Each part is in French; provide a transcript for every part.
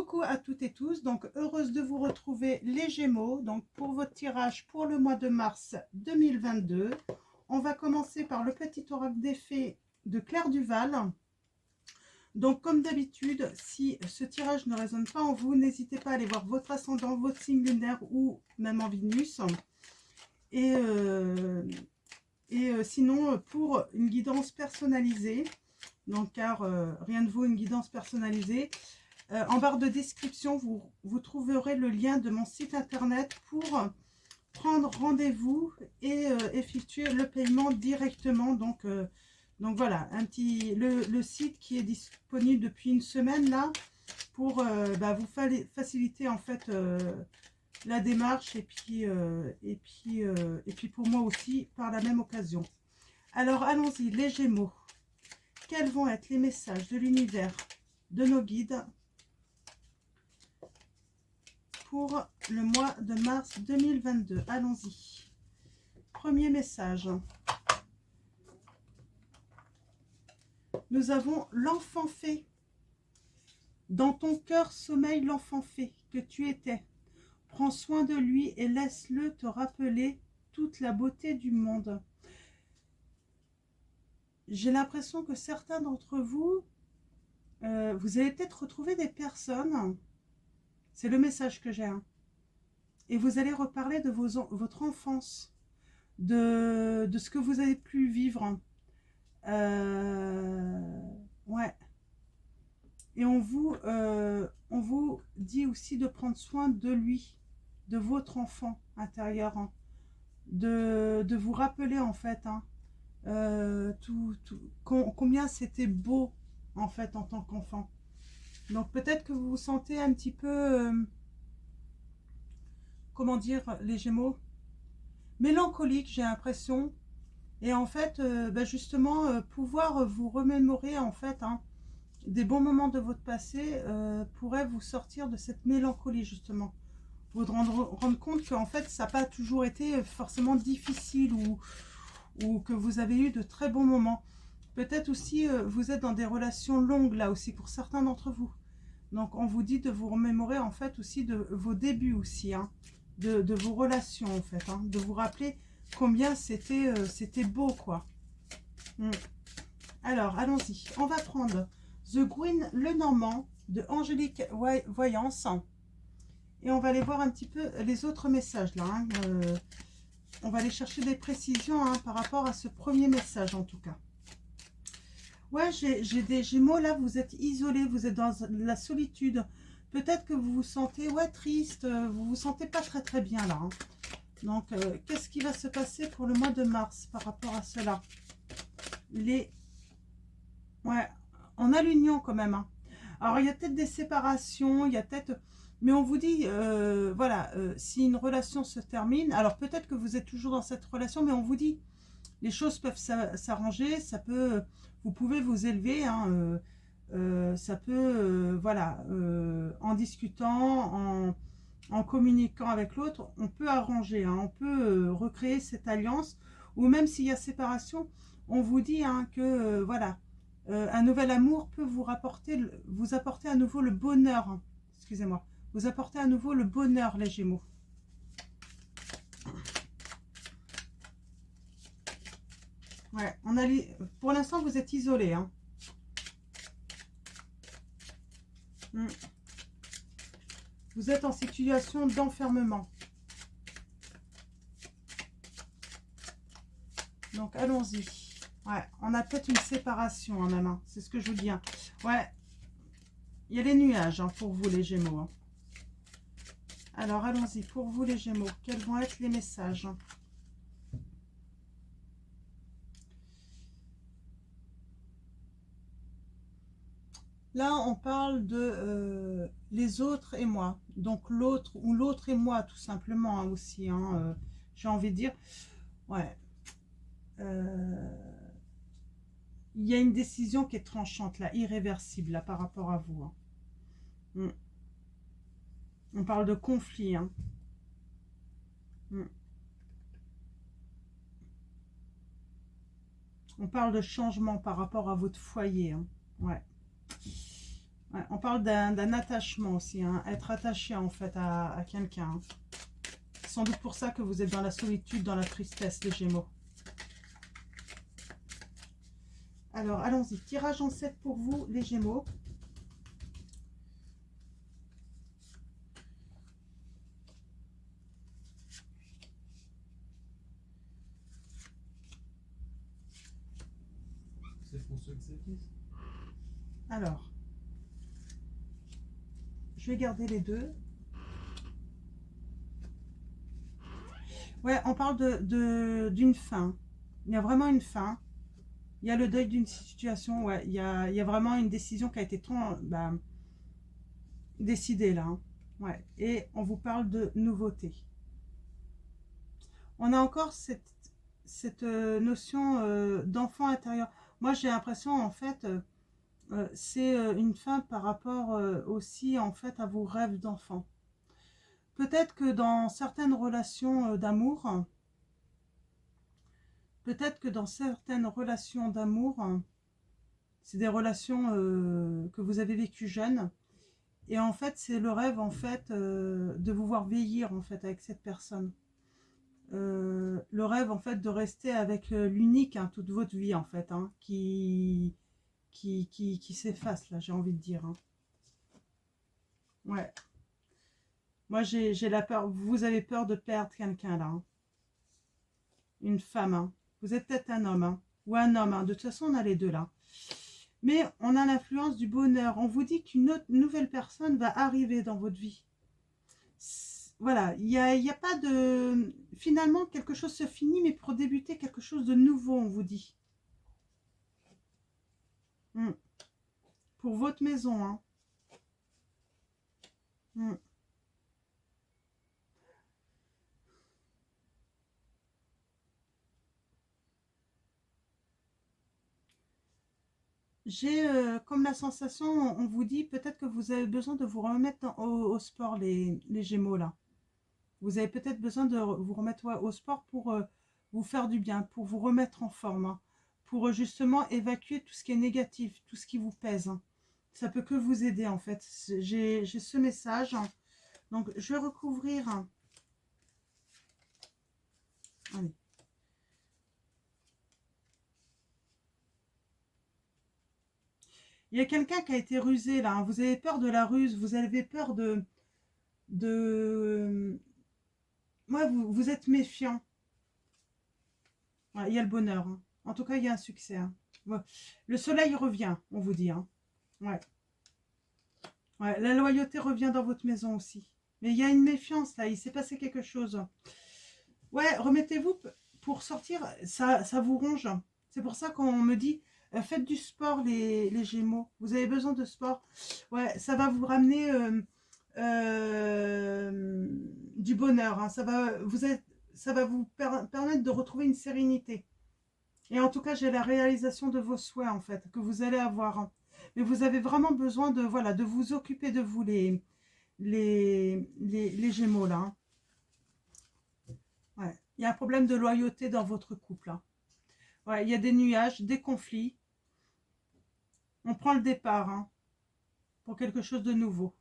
Coucou à toutes et tous, donc heureuse de vous retrouver les Gémeaux, donc pour votre tirage pour le mois de mars 2022. On va commencer par le petit oracle des fées de Claire Duval. Donc comme d'habitude, si ce tirage ne résonne pas en vous, n'hésitez pas à aller voir votre ascendant, votre signe lunaire ou même en Vénus. Sinon, pour une guidance personnalisée, donc car rien ne vaut une guidance personnalisée, en barre de description, vous trouverez le lien de mon site internet pour prendre rendez-vous et effectuer le paiement directement. Donc voilà, le site qui est disponible depuis une semaine là pour vous faciliter en fait la démarche et puis pour moi aussi par la même occasion. Alors allons-y les Gémeaux. Quels vont être les messages de l'univers, de nos guides pour le mois de mars 2022? Allons-y. Premier message. Nous avons l'enfant fée. Dans ton cœur sommeille l'enfant fée que tu étais. Prends soin de lui et laisse-le te rappeler toute la beauté du monde. J'ai l'impression que certains d'entre vous, vous allez peut-être retrouver des personnes, c'est le message que j'ai, hein, et vous allez reparler de votre enfance, de ce que vous avez pu vivre. Ouais. Et on vous dit aussi de prendre soin de lui, de votre enfant intérieur, hein, de vous rappeler en fait, hein, combien c'était beau en fait en tant qu'enfant. Donc peut-être que vous vous sentez un petit peu, comment dire, les Gémeaux, mélancolique, j'ai l'impression. Et en fait, justement, pouvoir vous remémorer en fait, hein, des bons moments de votre passé pourrait vous sortir de cette mélancolie justement. Vous rendre compte qu'en fait, ça n'a pas toujours été forcément difficile ou que vous avez eu de très bons moments. Peut-être aussi, vous êtes dans des relations longues là aussi pour certains d'entre vous. Donc on vous dit de vous remémorer en fait aussi de vos débuts aussi, hein, de vos relations en fait, hein, de vous rappeler combien c'était beau quoi. Alors allons-y, on va prendre The Green Lenormand de Angélique Voyance et on va aller voir un petit peu les autres messages là, hein. On va aller chercher des précisions, hein, par rapport à ce premier message en tout cas. Ouais, j'ai des Gémeaux là, vous êtes isolés, vous êtes dans la solitude. Peut-être que vous vous sentez triste, vous vous sentez pas très bien là, hein. Donc, qu'est-ce qui va se passer pour le mois de mars par rapport à cela? Ouais, on a l'union quand même, hein. Alors, il y a peut-être des séparations, il y a peut-être... Mais on vous dit, voilà, si une relation se termine, alors peut-être que vous êtes toujours dans cette relation, mais on vous dit, les choses peuvent s'arranger, ça peut... Vous pouvez vous élever, hein, ça peut, voilà, en discutant, en communiquant avec l'autre, on peut arranger, hein, on peut recréer cette alliance, ou même s'il y a séparation, on vous dit, hein, que voilà, un nouvel amour peut vous apporter à nouveau le bonheur, hein, excusez-moi, vous apporter à nouveau le bonheur, les Gémeaux. Ouais, pour l'instant vous êtes isolés, hein. Vous êtes en situation d'enfermement. Donc allons-y. Ouais, on a peut-être une séparation en même, hein, c'est ce que je vous dis, hein. Ouais, il y a les nuages, hein, pour vous les Gémeaux, hein. Alors allons-y, pour vous les Gémeaux, quels vont être les messages? Là, on parle de les autres et moi. Donc l'autre ou l'autre et moi, tout simplement, hein, aussi, hein, j'ai envie de dire. Ouais. Il y a une décision qui est tranchante, là, irréversible, là, par rapport à vous, hein. On parle de conflit, hein. On parle de changement par rapport à votre foyer, hein. Ouais. Ouais, on parle d'un attachement aussi, hein, être attaché en fait à quelqu'un. Hein. C'est sans doute pour ça que vous êtes dans la solitude, dans la tristesse, les Gémeaux. Alors, allons-y. Tirage en 7 pour vous, les Gémeaux. Alors, je vais garder les deux. Ouais, on parle d'une fin. Il y a vraiment une fin. Il y a le deuil d'une situation. Ouais, il y a vraiment une décision qui a été décidée là. Hein. Ouais, et on vous parle de nouveauté. On a encore cette notion d'enfant intérieur. Moi, j'ai l'impression, en fait, c'est une fin par rapport aussi, en fait, à vos rêves d'enfant. Peut-être que dans certaines relations d'amour, c'est des relations que vous avez vécues jeunes, et en fait, c'est le rêve, en fait, de vous voir vieillir, en fait, avec cette personne. Le rêve, en fait, de rester avec l'unique, hein, toute votre vie, en fait, hein, qui s'efface, là, j'ai envie de dire. Hein. Ouais. Moi, j'ai la peur. Vous avez peur de perdre quelqu'un, là. Hein. Une femme. Hein. Vous êtes peut-être un homme. Hein. Ou un homme. Hein. De toute façon, on a les deux, là. Mais on a l'influence du bonheur. On vous dit qu'une autre nouvelle personne va arriver dans votre vie. Voilà, il y a pas de... Finalement, quelque chose se finit, mais pour débuter quelque chose de nouveau, on vous dit. Pour votre maison. Hein. Mm. J'ai comme la sensation, on vous dit peut-être que vous avez besoin de vous remettre au sport, les Gémeaux, là. Vous avez peut-être besoin de vous remettre au sport pour vous faire du bien, pour vous remettre en forme, hein, pour justement évacuer tout ce qui est négatif, tout ce qui vous pèse. Hein. Ça peut que vous aider, en fait. J'ai ce message. Hein. Donc, je vais recouvrir. Hein. Allez. Il y a quelqu'un qui a été rusé, là. Hein. Vous avez peur de la ruse, vous avez peur de... Ouais, vous êtes méfiant. Ouais, il y a le bonheur. Hein. En tout cas, il y a un succès. Hein. Ouais. Le soleil revient, on vous dit. Hein. Ouais. Ouais, la loyauté revient dans votre maison aussi. Mais il y a une méfiance là, il s'est passé quelque chose. Ouais, remettez-vous pour sortir, ça vous ronge. C'est pour ça qu'on me dit, faites du sport les Gémeaux. Vous avez besoin de sport. Ouais, ça va vous ramener du bonheur. Hein. Ça va vous permettre de retrouver une sérénité. Et en tout cas, j'ai la réalisation de vos souhaits, en fait, que vous allez avoir. Hein. Mais vous avez vraiment besoin de, voilà, de vous occuper de vous, les Gémeaux, là. Hein. Ouais. Il y a un problème de loyauté dans votre couple. Hein. Ouais, il y a des nuages, des conflits. On prend le départ hein, pour quelque chose de nouveau.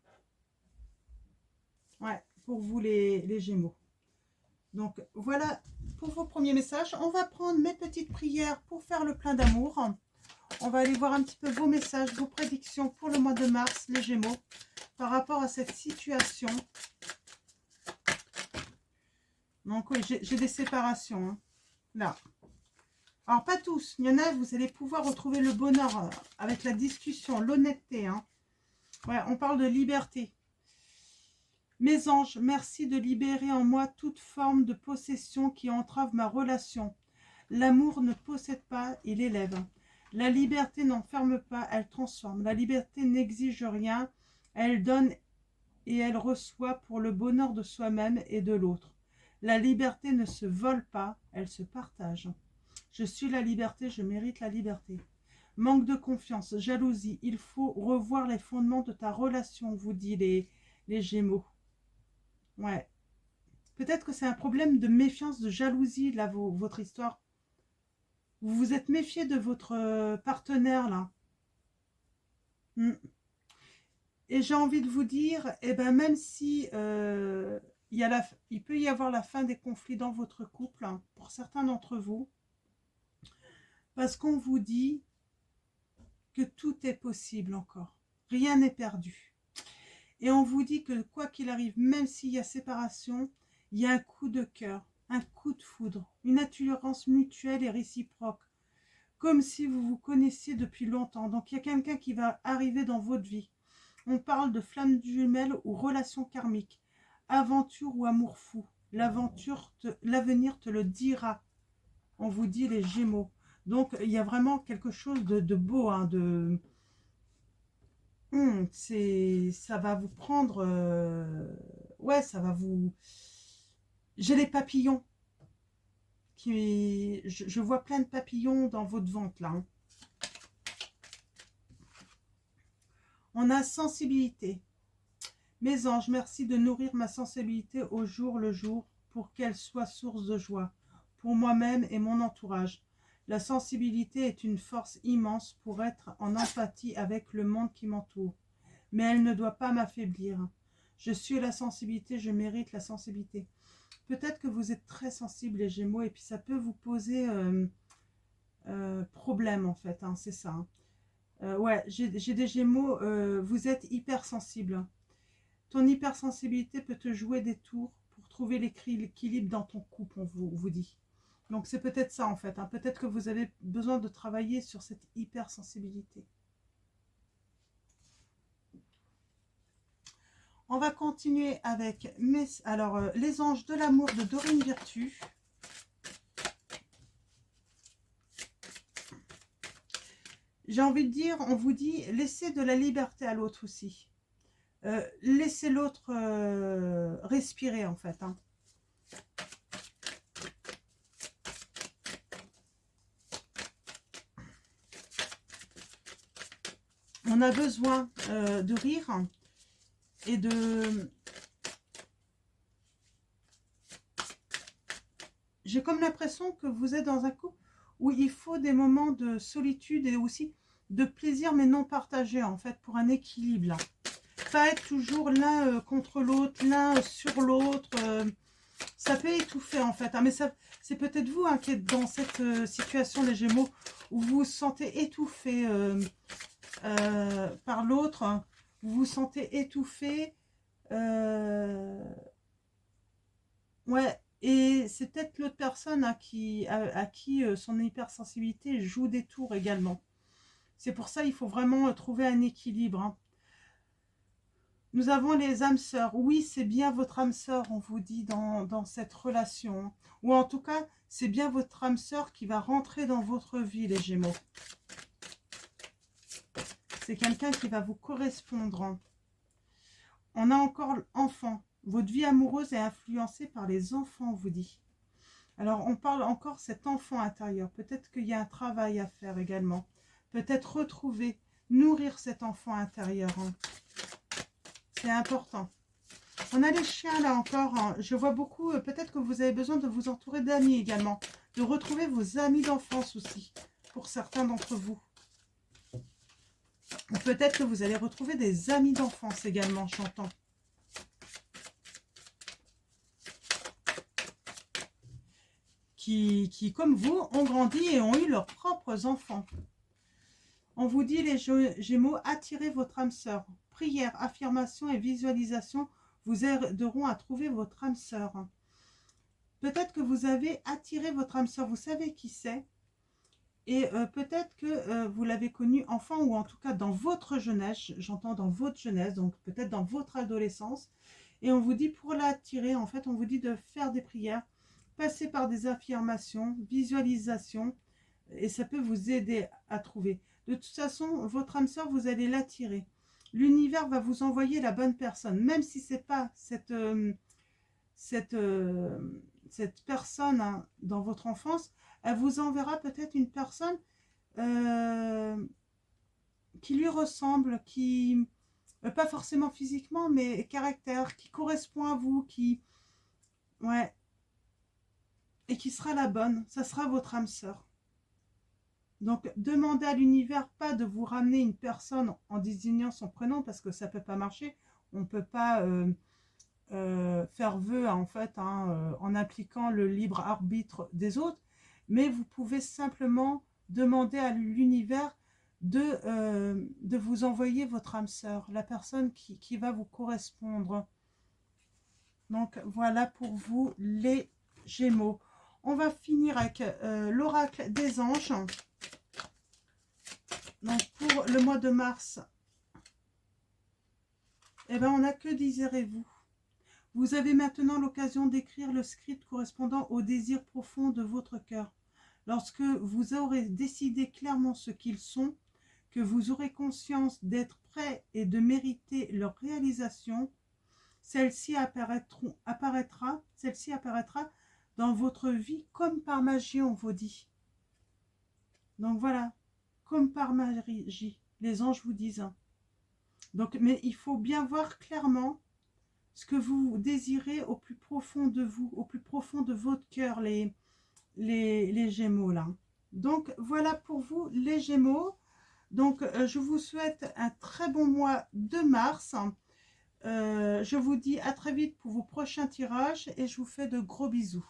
Ouais, pour vous, les Gémeaux. Donc, voilà pour vos premiers messages. On va prendre mes petites prières pour faire le plein d'amour. On va aller voir un petit peu vos messages, vos prédictions pour le mois de mars, les Gémeaux, par rapport à cette situation. Donc oui, j'ai des séparations, hein, là. Alors pas tous, il y en a, vous allez pouvoir retrouver le bonheur avec la discussion, l'honnêteté. Hein. Ouais, on parle de liberté. Mes anges, merci de libérer en moi toute forme de possession qui entrave ma relation. L'amour ne possède pas, il élève. La liberté n'enferme pas, elle transforme. La liberté n'exige rien, elle donne et elle reçoit pour le bonheur de soi-même et de l'autre. La liberté ne se vole pas, elle se partage. Je suis la liberté, je mérite la liberté. Manque de confiance, jalousie, il faut revoir les fondements de ta relation, vous dit les Gémeaux. Ouais. Peut-être que c'est un problème de méfiance, de jalousie, là, votre histoire. Vous vous êtes méfié de votre partenaire, là. Et j'ai envie de vous dire, eh ben, même si il peut y avoir la fin des conflits dans votre couple, hein, pour certains d'entre vous, parce qu'on vous dit que tout est possible encore. Rien n'est perdu. Et on vous dit que quoi qu'il arrive, même s'il y a séparation, il y a un coup de cœur, un coup de foudre, une attirance mutuelle et réciproque, comme si vous vous connaissiez depuis longtemps. Donc il y a quelqu'un qui va arriver dans votre vie. On parle de flamme jumelle ou relation karmique, aventure ou amour fou. L'avenir te le dira. On vous dit les Gémeaux. Donc il y a vraiment quelque chose de beau, hein, ça va vous prendre, ouais, ça va vous. J'ai les papillons je vois plein de papillons dans votre ventre là, hein. On a sensibilité. Mes anges, merci de nourrir ma sensibilité au jour le jour pour qu'elle soit source de joie pour moi-même et mon entourage. La sensibilité est une force immense pour être en empathie avec le monde qui m'entoure. Mais elle ne doit pas m'affaiblir. Je suis la sensibilité, je mérite la sensibilité. Peut-être que vous êtes très sensible les Gémeaux et puis ça peut vous poser problème en fait, hein, c'est ça. Hein. Ouais, j'ai des Gémeaux, vous êtes hypersensible. Ton hypersensibilité peut te jouer des tours pour trouver l'équilibre dans ton couple, on vous dit. Donc c'est peut-être ça en fait, hein. Peut-être que vous avez besoin de travailler sur cette hypersensibilité. On va continuer avec les anges de l'amour de Dorine Virtue. J'ai envie de dire, on vous dit, laissez de la liberté à l'autre aussi. Laissez l'autre respirer en fait. Hein. On a besoin de rire et de... J'ai comme l'impression que vous êtes dans un couple où il faut des moments de solitude et aussi de plaisir mais non partagé en fait pour un équilibre là. Pas être toujours l'un contre l'autre, l'un sur l'autre, ça peut étouffer en fait, hein, mais c'est peut-être vous hein, qui êtes dans cette situation les Gémeaux où vous vous sentez étouffé par l'autre, hein, vous vous sentez étouffé, ouais, et c'est peut-être l'autre personne hein, à qui son hypersensibilité joue des tours également. C'est pour ça il faut vraiment trouver un équilibre. Hein. Nous avons les âmes sœurs. Oui, c'est bien votre âme sœur, on vous dit dans cette relation. Ou en tout cas, c'est bien votre âme sœur qui va rentrer dans votre vie, les Gémeaux. C'est quelqu'un qui va vous correspondre. Hein. On a encore l'enfant. Votre vie amoureuse est influencée par les enfants, on vous dit. Alors, on parle encore cet enfant intérieur. Peut-être qu'il y a un travail à faire également. Peut-être retrouver, nourrir cet enfant intérieur. Hein. C'est important. On a les chiens là encore. Hein. Je vois beaucoup. Peut-être que vous avez besoin de vous entourer d'amis également. De retrouver vos amis d'enfance aussi. Pour certains d'entre vous. Ou peut-être que vous allez retrouver des amis d'enfance également, j'entends. Qui, comme vous, ont grandi et ont eu leurs propres enfants. On vous dit, les Gémeaux, attirez votre âme sœur. Prière, affirmation et visualisation vous aideront à trouver votre âme sœur. Peut-être que vous avez attiré votre âme sœur, vous savez qui c'est. Et peut-être que vous l'avez connu enfant ou en tout cas dans votre jeunesse, j'entends dans votre jeunesse, donc peut-être dans votre adolescence. Et on vous dit pour l'attirer, en fait, on vous dit de faire des prières, passer par des affirmations, visualisation, et ça peut vous aider à trouver. De toute façon, votre âme sœur, vous allez l'attirer. L'univers va vous envoyer la bonne personne, même si ce n'est pas cette personne hein, dans votre enfance, elle vous enverra peut-être une personne qui lui ressemble, qui, pas forcément physiquement, mais caractère, qui correspond à vous, ouais, et qui sera la bonne, ça sera votre âme sœur. Donc, demandez à l'univers pas de vous ramener une personne en désignant son prénom, parce que ça peut pas marcher. On ne peut pas faire vœu, en fait, hein, en appliquant le libre arbitre des autres. Mais vous pouvez simplement demander à l'univers de vous envoyer votre âme sœur, la personne qui va vous correspondre. Donc, voilà pour vous, les Gémeaux. On va finir avec l'oracle des anges. Donc, pour le mois de mars, eh ben, on n'a que désirez-vous. Vous avez maintenant l'occasion d'écrire le script correspondant au désir profond de votre cœur. Lorsque vous aurez décidé clairement ce qu'ils sont, que vous aurez conscience d'être prêt et de mériter leur réalisation, celle-ci apparaîtra dans votre vie comme par magie, on vous dit. Donc voilà, comme par magie, les anges vous disent. Donc, mais il faut bien voir clairement ce que vous désirez au plus profond de vous, au plus profond de votre cœur, les Gémeaux là. Donc voilà pour vous, les Gémeaux. Donc je vous souhaite un très bon mois de mars. Je vous dis à très vite pour vos prochains tirages et je vous fais de gros bisous.